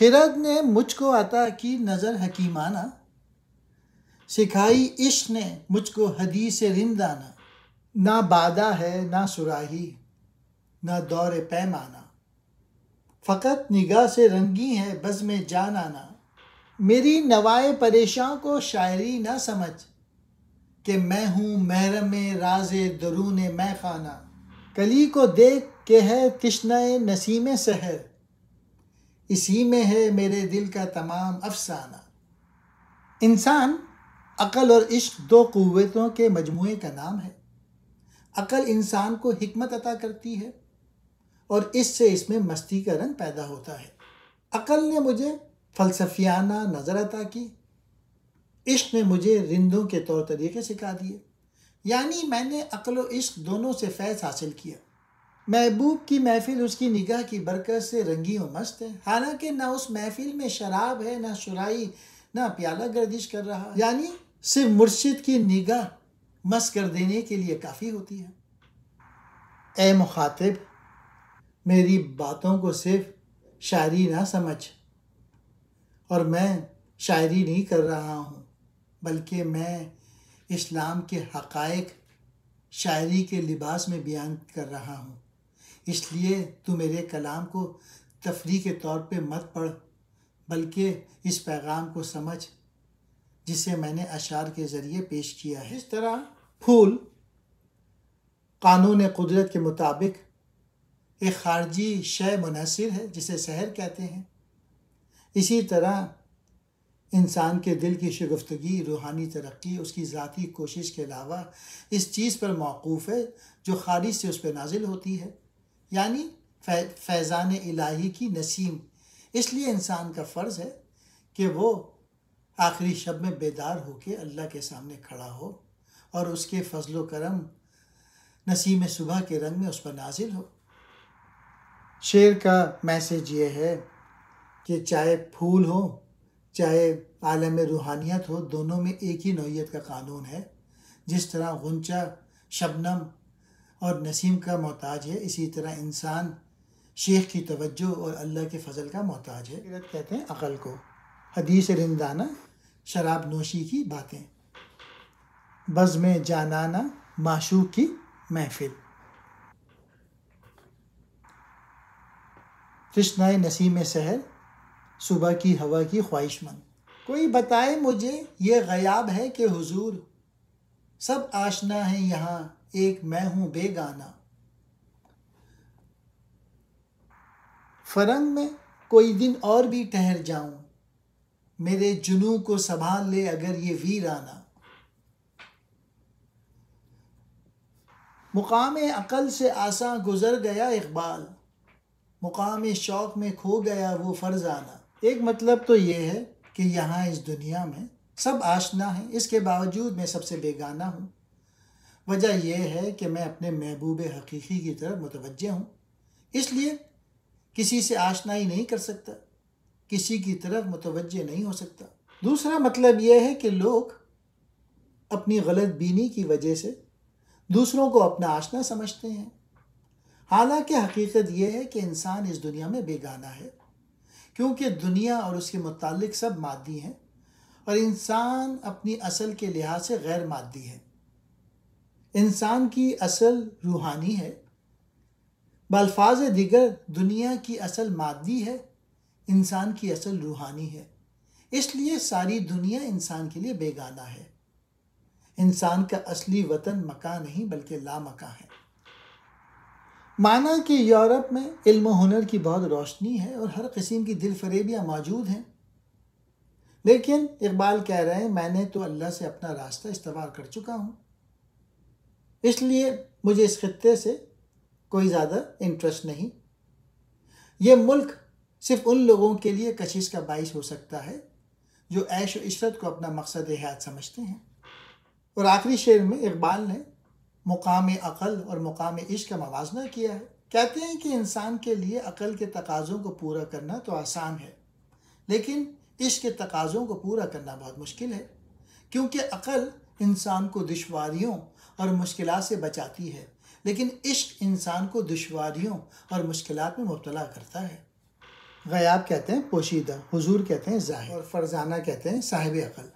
خرد نے مجھ کو عطا کی نظر حکیمانہ، سکھائی عشق نے مجھ کو حدیث رندانہ۔ نہ بادہ ہے نہ سراہی نہ دور پیمانہ، فقط نگاہ سے رنگی ہے بزم جانانہ۔ میری نوائے پریشاں کو شاعری نہ سمجھ، کہ میں ہوں محرم راز درون مے خانہ۔ کلی کو دیکھ کے ہے تشنہ نسیم سحر، اسی میں ہے میرے دل کا تمام افسانہ۔ انسان، عقل اور عشق دو قوتوں کے مجموعے کا نام ہے۔ عقل انسان کو حکمت عطا کرتی ہے اور اس میں مستی کا رنگ پیدا ہوتا ہے۔ عقل نے مجھے فلسفیانہ نظر عطا کی، عشق نے مجھے رندوں کے طور طریقے سکھا دیے، یعنی میں نے عقل و عشق دونوں سے فیض حاصل کیا۔ محبوب کی محفل اس کی نگاہ کی برکت سے رنگی و مست ہے، حالانکہ نہ اس محفل میں شراب ہے نہ شرائی نہ پیالہ گردش کر رہا ہے، یعنی صرف مرشد کی نگاہ مست کر دینے کے لیے کافی ہوتی ہے۔ اے مخاطب، میری باتوں کو صرف شاعری نہ سمجھ، اور میں شاعری نہیں کر رہا ہوں، بلکہ میں اسلام کے حقائق شاعری کے لباس میں بیان کر رہا ہوں۔ اس لیے تو میرے کلام کو تفریح کے طور پہ مت پڑھ، بلکہ اس پیغام کو سمجھ جسے میں نے اشعار کے ذریعے پیش کیا ہے۔ اس طرح پھول قانون قدرت کے مطابق ایک خارجی شے منحصر ہے جسے سحر کہتے ہیں، اسی طرح انسان کے دل کی شگفتگی، روحانی ترقی اس کی ذاتی کوشش کے علاوہ اس چیز پر موقوف ہے جو خارج سے اس پہ نازل ہوتی ہے، یعنی فیضان الہی کی نسیم۔ اس لیے انسان کا فرض ہے کہ وہ آخری شب میں بیدار ہو کے اللہ کے سامنے کھڑا ہو اور اس کے فضل و کرم نسیم صبح کے رنگ میں اس پر نازل ہو۔ شعر کا میسج یہ ہے کہ چاہے پھول ہو چاہے عالم روحانیت ہو، دونوں میں ایک ہی نوعیت کا قانون ہے۔ جس طرح غنچہ شبنم اور نسیم کا محتاج ہے، اسی طرح انسان شیخ کی توجہ اور اللہ کے فضل کا محتاج ہے۔ کہتے ہیں عقل کو، حدیث رندانہ شراب نوشی کی باتیں، بزم جانانہ معشوق کی محفل، تشنہ نسیم سحر صبح کی ہوا کی خواہش مند۔ کوئی بتائے مجھے یہ غیاب ہے کہ حضور، سب آشنا ہے یہاں ایک میں ہوں بے گانا۔ فرنگ میں کوئی دن اور بھی ٹھہر جاؤں، میرے جنوں کو سنبھال لے اگر یہ ویرانہ۔ مقام عقل سے آساں گزر گیا اقبال، مقام شوق میں کھو گیا وہ فرزانہ۔ ایک مطلب تو یہ ہے کہ یہاں اس دنیا میں سب آشنا ہیں، اس کے باوجود میں سب سے بیگانہ ہوں۔ وجہ یہ ہے کہ میں اپنے محبوب حقیقی کی طرف متوجہ ہوں، اس لیے کسی سے آشنائی نہیں کر سکتا، کسی کی طرف متوجہ نہیں ہو سکتا۔ دوسرا مطلب یہ ہے کہ لوگ اپنی غلط بینی کی وجہ سے دوسروں کو اپنا آشنا سمجھتے ہیں، حالانکہ حقیقت یہ ہے کہ انسان اس دنیا میں بیگانہ ہے، کیونکہ دنیا اور اس کے متعلق سب مادی ہیں اور انسان اپنی اصل کے لحاظ سے غیر مادی ہے۔ انسان کی اصل روحانی ہے، بالفاظ دیگر دنیا کی اصل مادی ہے، انسان کی اصل روحانی ہے۔ اس لیے ساری دنیا انسان کے لیے بیگانہ ہے۔ انسان کا اصلی وطن مکان نہیں بلکہ لامکاں ہے۔ مانا کہ یورپ میں علم و ہنر کی بہت روشنی ہے اور ہر قسم کی دل فریبیاں موجود ہیں، لیکن اقبال کہہ رہے ہیں میں نے تو اللہ سے اپنا راستہ استوار کر چکا ہوں، اس لیے مجھے اس خطے سے کوئی زیادہ انٹرسٹ نہیں۔ یہ ملک صرف ان لوگوں کے لیے کشش کا باعث ہو سکتا ہے جو عیش و عشرت کو اپنا مقصد حیات سمجھتے ہیں۔ اور آخری شعر میں اقبال نے مقام عقل اور مقام عشق کا موازنہ کیا ہے۔ کہتے ہیں کہ انسان کے لیے عقل کے تقاضوں کو پورا کرنا تو آسان ہے، لیکن عشق کے تقاضوں کو پورا کرنا بہت مشکل ہے، کیونکہ عقل انسان کو دشواریوں اور مشکلات سے بچاتی ہے، لیکن عشق انسان کو دشواریوں اور مشکلات میں مبتلا کرتا ہے۔ غیاب کہتے ہیں پوشیدہ، حضور کہتے ہیں ظاہر، اور فرزانہ کہتے ہیں صاحب عقل۔